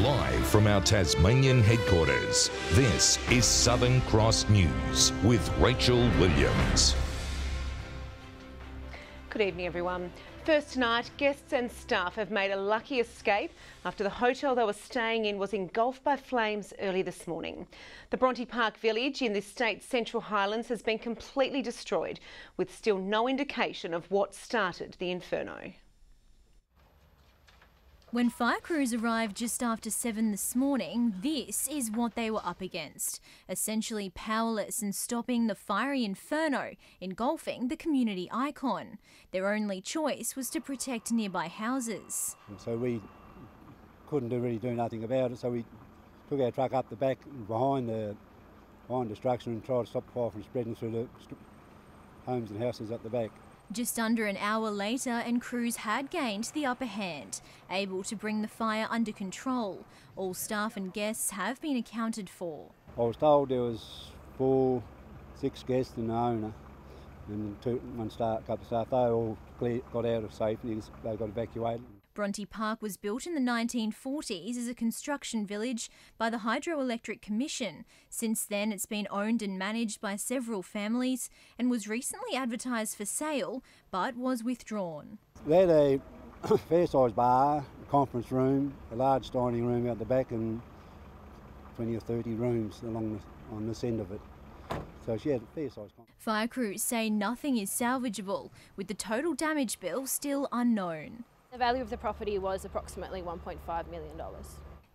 Live from our Tasmanian headquarters, this is Southern Cross News with Rachel Williams. Good evening, everyone. First tonight, guests and staff have made a lucky escape after the hotel they were staying in was engulfed by flames early this morning. The Bronte Park village in the state's Central Highlands has been completely destroyed, with still no indication of what started the inferno. When fire crews arrived just after 7 this morning, this is what they were up against. Essentially powerless in stopping the fiery inferno engulfing the community icon. Their only choice was to protect nearby houses. So we couldn't really do nothing about it, so we took our truck up the back behind the structure and tried to stop the fire from spreading through the homes and houses at the back. Just under an hour later and crews had gained the upper hand, able to bring the fire under control. All staff and guests have been accounted for. I was told there was 6 guests and the owner and couple of staff. They all got out of safety, they got evacuated. Bronte Park was built in the 1940s as a construction village by the Hydroelectric Commission. Since then, it's been owned and managed by several families and was recently advertised for sale, but was withdrawn. They had a fair-sized bar, a conference room, a large dining room out the back and 20 or 30 rooms on this end of it. So she had a fair-sized conference. Fire crews say nothing is salvageable, with the total damage bill still unknown. The value of the property was approximately $1.5 million.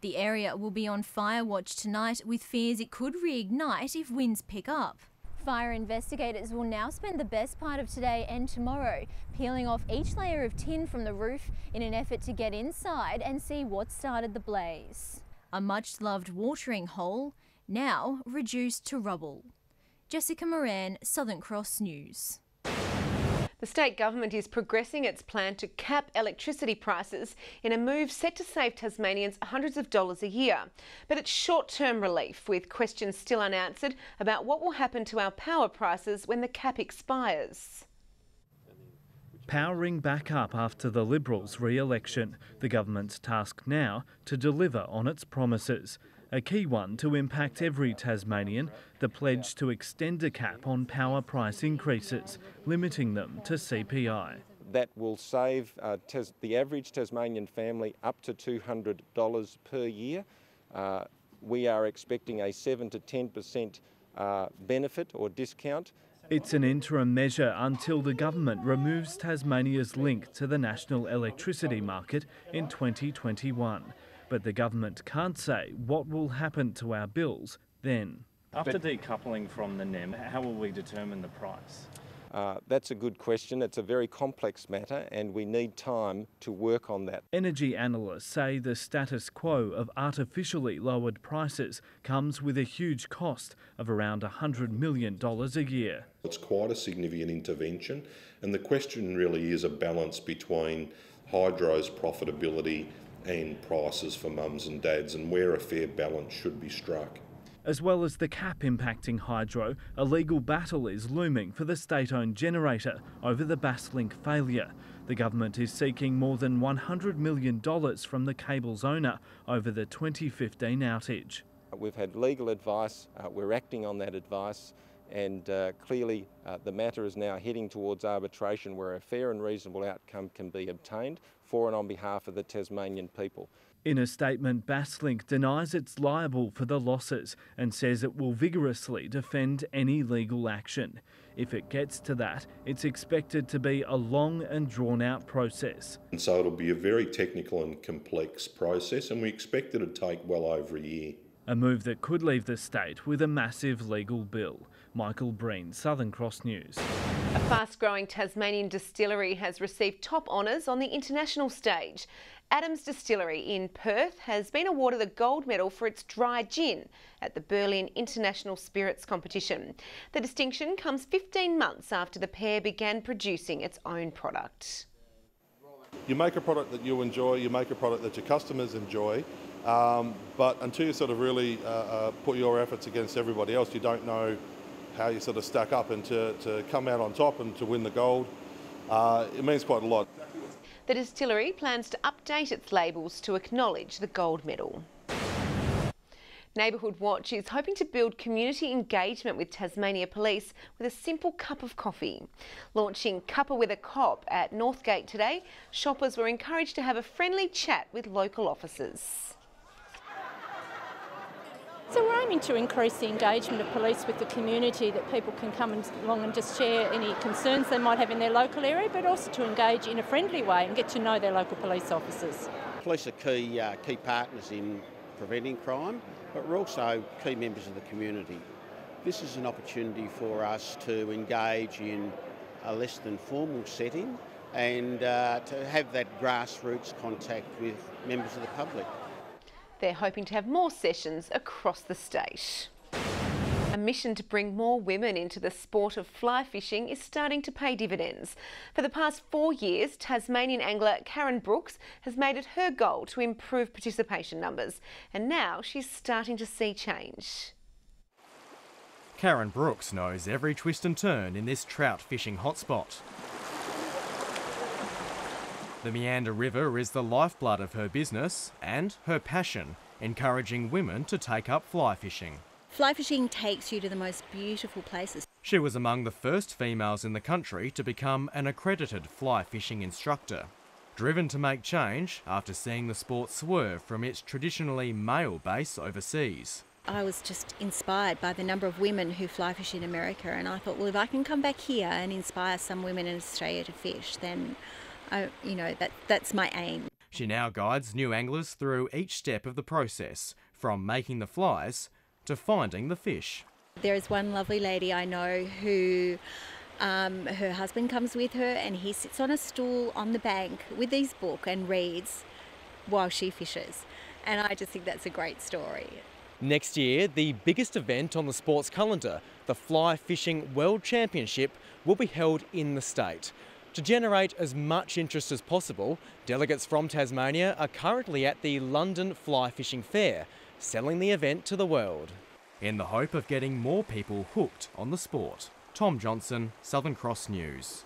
The area will be on fire watch tonight, with fears it could reignite if winds pick up. Fire investigators will now spend the best part of today and tomorrow peeling off each layer of tin from the roof in an effort to get inside and see what started the blaze. A much-loved watering hole, now reduced to rubble. Jessica Moran, Southern Cross News. The state government is progressing its plan to cap electricity prices in a move set to save Tasmanians hundreds of dollars a year. But it's short-term relief, with questions still unanswered about what will happen to our power prices when the cap expires. Powering back up after the Liberals' re-election, the government's task now to deliver on its promises. A key one to impact every Tasmanian, the pledge to extend a cap on power price increases, limiting them to CPI. That will save the average Tasmanian family up to $200 per year. We are expecting a 7 to 10% benefit or discount. It's an interim measure until the government removes Tasmania's link to the national electricity market in 2021. But the government can't say what will happen to our bills then. After decoupling from the NEM, how will we determine the price? That's a good question. It's a very complex matter and we need time to work on that. Energy analysts say the status quo of artificially lowered prices comes with a huge cost of around $100 million a year. It's quite a significant intervention, and the question really is a balance between hydro's profitability and prices for mums and dads, and where a fair balance should be struck. As well as the cap impacting hydro, a legal battle is looming for the state-owned generator over the Basslink failure. The government is seeking more than $100 million from the cable's owner over the 2015 outage. We've had legal advice, we're acting on that advice, and clearly the matter is now heading towards arbitration where a fair and reasonable outcome can be obtained for and on behalf of the Tasmanian people. In a statement, Basslink denies it's liable for the losses and says it will vigorously defend any legal action. If it gets to that, it's expected to be a long and drawn-out process. And so it'll be a very technical and complex process, and we expect it to take well over a year. A move that could leave the state with a massive legal bill. Michael Breen, Southern Cross News. A fast-growing Tasmanian distillery has received top honours on the international stage. Adams Distillery in Perth has been awarded a gold medal for its dry gin at the Berlin International Spirits Competition. The distinction comes 15 months after the pair began producing its own product. You make a product that you enjoy, you make a product that your customers enjoy, but until you sort of really put your efforts against everybody else, you don't know how you sort of stack up, and to come out on top and to win the gold, it means quite a lot. The distillery plans to update its labels to acknowledge the gold medal. Neighbourhood Watch is hoping to build community engagement with Tasmania Police with a simple cup of coffee. Launching Cuppa with a Cop at Northgate today, shoppers were encouraged to have a friendly chat with local officers. So we're aiming to increase the engagement of police with the community, that people can come along and just share any concerns they might have in their local area, but also to engage in a friendly way and get to know their local police officers. Police are key partners in preventing crime, but we're also key members of the community. This is an opportunity for us to engage in a less than formal setting and to have that grassroots contact with members of the public. They're hoping to have more sessions across the state. A mission to bring more women into the sport of fly fishing is starting to pay dividends. For the past 4 years, Tasmanian angler Karen Brooks has made it her goal to improve participation numbers, and now she's starting to see change. Karen Brooks knows every twist and turn in this trout fishing hotspot. The Meander River is the lifeblood of her business and her passion, encouraging women to take up fly fishing. Fly fishing takes you to the most beautiful places. She was among the first females in the country to become an accredited fly fishing instructor, driven to make change after seeing the sport swerve from its traditionally male base overseas. I was just inspired by the number of women who fly fish in America, and I thought, well, if I can come back here and inspire some women in Australia to fish, then that's my aim. She now guides new anglers through each step of the process, from making the flies to finding the fish. There is one lovely lady I know who her husband comes with her, and he sits on a stool on the bank with his book and reads while she fishes. And I just think that's a great story. Next year, the biggest event on the sports calendar, the Fly Fishing World Championship, will be held in the state. To generate as much interest as possible, delegates from Tasmania are currently at the London Fly Fishing Fair, selling the event to the world, in the hope of getting more people hooked on the sport. Tom Johnson, Southern Cross News.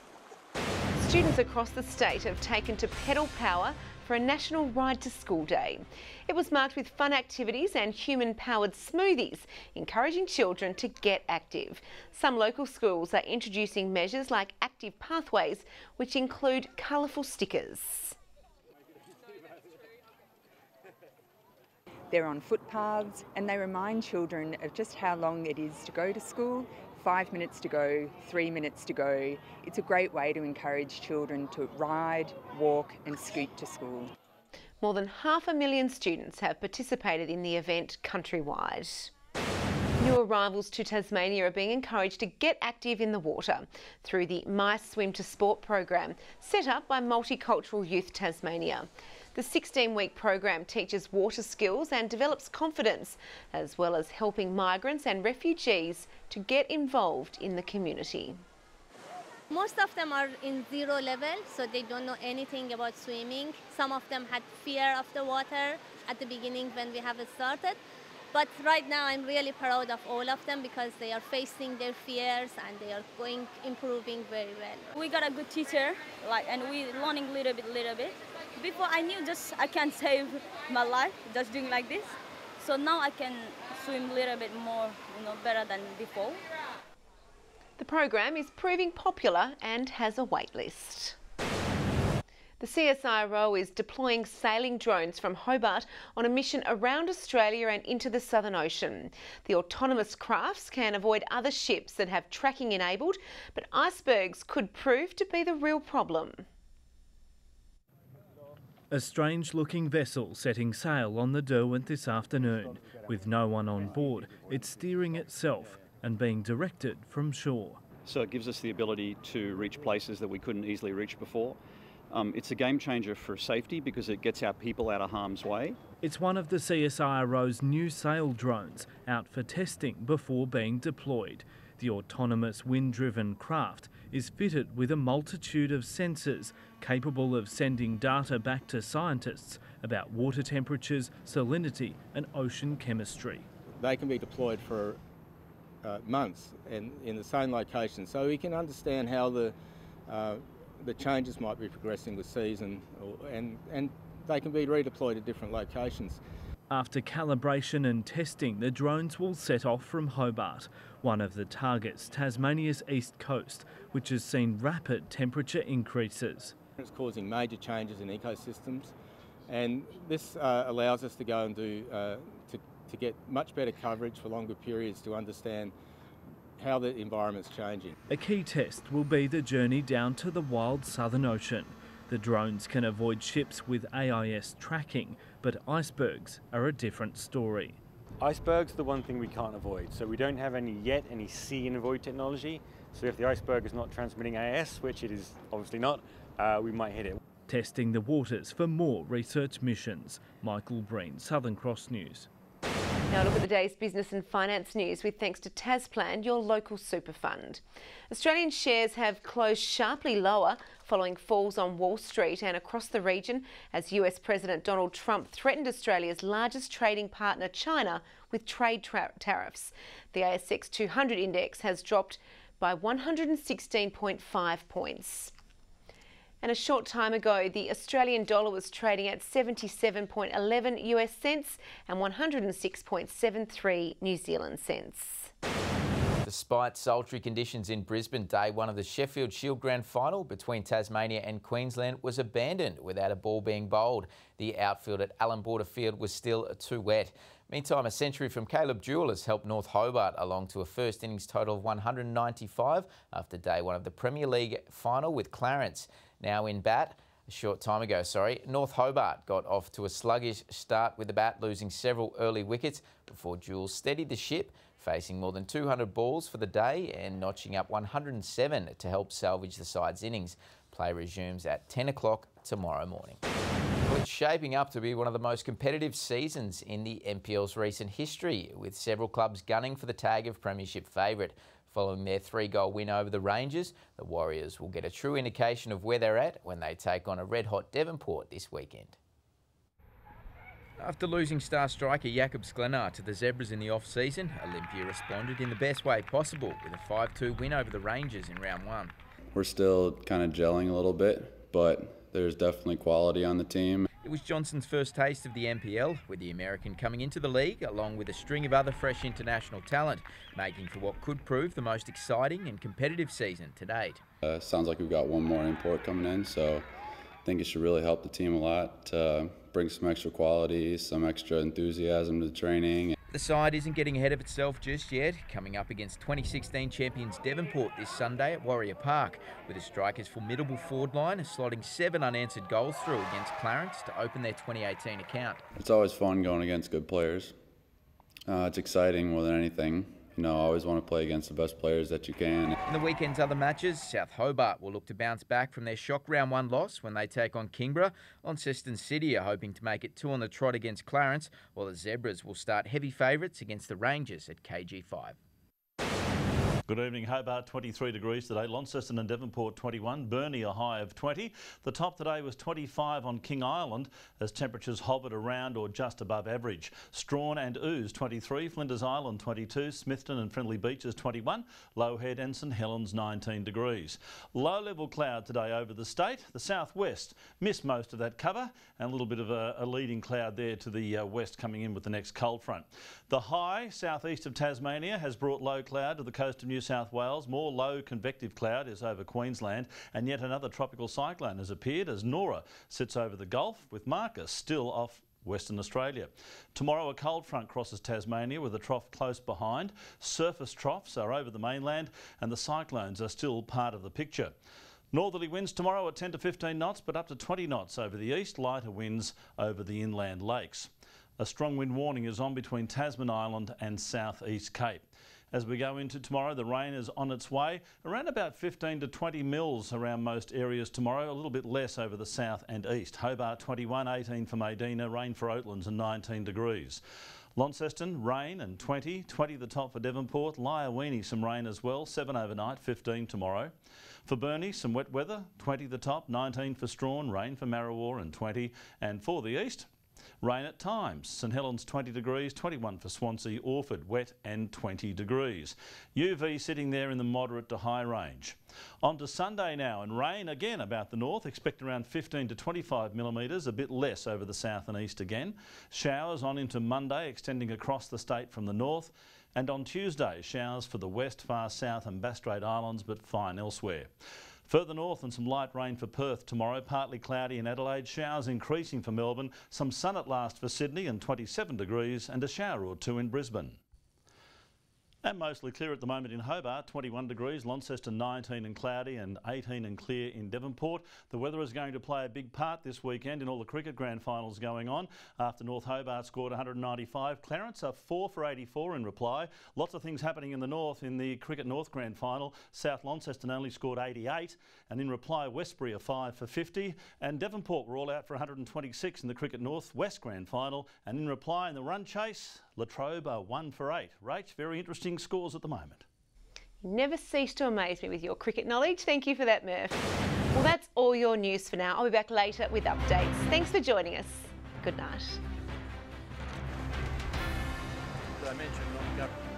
Students across the state have taken to pedal power for a national ride to school day. It was marked with fun activities and human-powered smoothies, encouraging children to get active. Some local schools are introducing measures like active pathways, which include colourful stickers. They're on footpaths and they remind children of just how long it is to go to school. 5 minutes to go, 3 minutes to go. It's a great way to encourage children to ride, walk and scoot to school. More than 500,000 students have participated in the event countrywide. New arrivals to Tasmania are being encouraged to get active in the water through the My Swim to Sport program set up by Multicultural Youth Tasmania. The 16-week program teaches water skills and develops confidence, as well as helping migrants and refugees to get involved in the community. Most of them are in zero level, so they don't know anything about swimming. Some of them had fear of the water at the beginning when we have started. But right now I'm really proud of all of them because they are facing their fears and they are improving very well. We got a good teacher, and we're learning little bit. Before I knew I can save my life just doing like this. So now I can swim a little bit more, better than before. The program is proving popular and has a wait list. The CSIRO is deploying sailing drones from Hobart on a mission around Australia and into the Southern Ocean. The autonomous crafts can avoid other ships that have tracking enabled, but icebergs could prove to be the real problem. A strange-looking vessel setting sail on the Derwent this afternoon. With no one on board, it's steering itself and being directed from shore. So it gives us the ability to reach places that we couldn't easily reach before. It's a game changer for safety because it gets our people out of harm's way. It's one of the CSIRO's new sail drones out for testing before being deployed. The autonomous wind-driven craft is fitted with a multitude of sensors capable of sending data back to scientists about water temperatures, salinity and ocean chemistry. They can be deployed for months and in the same location, so we can understand how the changes might be progressing with seas and they can be redeployed at different locations. After calibration and testing, the drones will set off from Hobart, one of the targets, Tasmania's east coast, which has seen rapid temperature increases. It's causing major changes in ecosystems, and this allows us to go and do to get much better coverage for longer periods to understand how the environment's changing. A key test will be the journey down to the wild Southern Ocean. The drones can avoid ships with AIS tracking, but icebergs are a different story. Icebergs are the one thing we can't avoid, so we don't have any see and avoid technology. So if the iceberg is not transmitting AIS, which it is obviously not, we might hit it. Testing the waters for more research missions. Michael Breen, Southern Cross News. Now look at the day's business and finance news with thanks to Tasplan, your local super fund. Australian shares have closed sharply lower following falls on Wall Street and across the region as US President Donald Trump threatened Australia's largest trading partner, China, with trade tariffs. The ASX 200 index has dropped by 116.5 points. And a short time ago, the Australian dollar was trading at 77.11 US cents and 106.73 New Zealand cents. Despite sultry conditions in Brisbane, day one of the Sheffield Shield Grand Final between Tasmania and Queensland was abandoned without a ball being bowled. The outfield at Allan Border Field was still too wet. Meantime, a century from Caleb Jewell has helped North Hobart along to a first innings total of 195 after day one of the Premier League final with Clarence. Now in bat, a short time ago, North Hobart got off to a sluggish start with the bat, losing several early wickets before Jewell steadied the ship, facing more than 200 balls for the day and notching up 107 to help salvage the side's innings. Play resumes at 10 o'clock tomorrow morning. Well, it's shaping up to be one of the most competitive seasons in the NPL's recent history, with several clubs gunning for the tag of premiership favourite. Following their 3-goal win over the Rangers, the Warriors will get a true indication of where they're at when they take on a red-hot Devonport this weekend. After losing star striker Jakob Sklenar to the Zebras in the off-season, Olympia responded in the best way possible with a 5-2 win over the Rangers in round one. We're still kind of gelling a little bit, but there's definitely quality on the team. It was Johnson's first taste of the NPL, with the American coming into the league along with a string of other fresh international talent, making for what could prove the most exciting and competitive season to date. Sounds like we've got one more import coming in, so I think it should really help the team a lot to bring some extra quality, some extra enthusiasm to the training. The side isn't getting ahead of itself just yet, coming up against 2016 champions Devonport this Sunday at Warrior Park, with the Strikers' formidable forward line slotting 7 unanswered goals through against Clarence to open their 2018 account. It's always fun going against good players. It's exciting more than anything. You know, I always want to play against the best players that you can. In the weekend's other matches, South Hobart will look to bounce back from their shock round 1 loss when they take on Kingborough. Launceston City are hoping to make it 2 on the trot against Clarence, while the Zebras will start heavy favourites against the Rangers at KG5. Good evening. Hobart 23 degrees today, Launceston and Devonport 21, Burnie a high of 20. The top today was 25 on King Island as temperatures hovered around or just above average. Strawn and Ouse 23, Flinders Island 22, Smithton and Friendly Beaches 21, Lowhead and St Helens 19 degrees. Low level cloud today over the state. The southwest missed most of that cover and a little bit of a leading cloud there to the west coming in with the next cold front. The high southeast of Tasmania has brought low cloud to the coast of New South Wales. More low convective cloud is over Queensland, and yet another tropical cyclone has appeared as Nora sits over the Gulf, with Marcus still off Western Australia. Tomorrow a cold front crosses Tasmania with a trough close behind. Surface troughs are over the mainland and the cyclones are still part of the picture. Northerly winds tomorrow at 10 to 15 knots, but up to 20 knots over the east, lighter winds over the inland lakes. A strong wind warning is on between Tasman Island and South East Cape. As we go into tomorrow, the rain is on its way, around about 15 to 20 mils around most areas tomorrow, a little bit less over the south and east. Hobart 21, 18 for Medina, rain for Oatlands and 19 degrees. Launceston, rain and 20 the top for Devonport. Lyawini, some rain as well, 7 overnight, 15 tomorrow. For Burnie, some wet weather, 20 the top, 19 for Strawn, rain for Marrawar and 20. And for the east, Rain at times. St Helens 20 degrees, 21 for Swansea, Orford wet and 20 degrees. UV sitting there in the moderate to high range. On to Sunday now, and rain again about the north. Expect around 15 to 25 millimetres, a bit less over the south and east again. Showers on into Monday, extending across the state from the north. And on Tuesday, showers for the west, far south and Bass Strait Islands, but fine elsewhere. Further north and some light rain for Perth tomorrow, partly cloudy in Adelaide, showers increasing for Melbourne, some sun at last for Sydney and 27 degrees and a shower or two in Brisbane. And mostly clear at the moment in Hobart, 21 degrees, Launceston 19 and cloudy and 18 and clear in Devonport. The weather is going to play a big part this weekend in all the cricket grand finals going on. After North Hobart scored 195, Clarence are 4 for 84 in reply. Lots of things happening in the north in the Cricket North grand final. South Launceston only scored 88 and in reply Westbury are 5 for 50 and Devonport were all out for 126 in the Cricket North West grand final and in reply in the run chase, Latrobe are 1 for 8. Rach, very interesting scores at the moment. You never cease to amaze me with your cricket knowledge. Thank you for that, Murph. Well, that's all your news for now. I'll be back later with updates. Thanks for joining us. Good night. Did I mention non-government?